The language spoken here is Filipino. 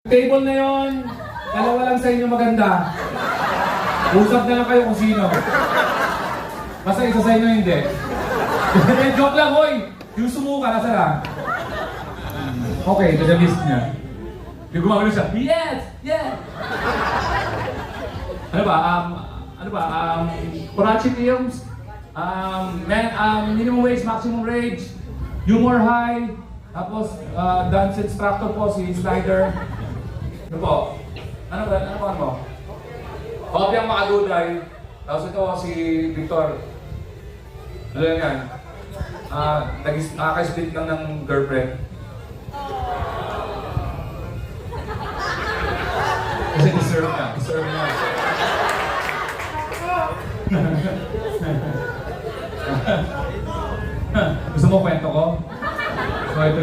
Table na yon, dalawa lang sa inyo maganda. Usap na lang kayo kung sino. Basta isa sa inyo hindi. Joke lang, hoy! Yung sumuka, nasa lang. Okay, ito the list niya. Yung gumagano siya, yes! Yes! Ano ba? Kurachi films, minimum wage, maximum wage, humor high, tapos dance instructor po si Slider. Ano po? Ano mo? Kopyang Makaduday. Tapos ito si Victor. Ano yan? Nakaka-split lang ng girlfriend. Kasi deserve niya. Gusto mo kwento ko? So, ito.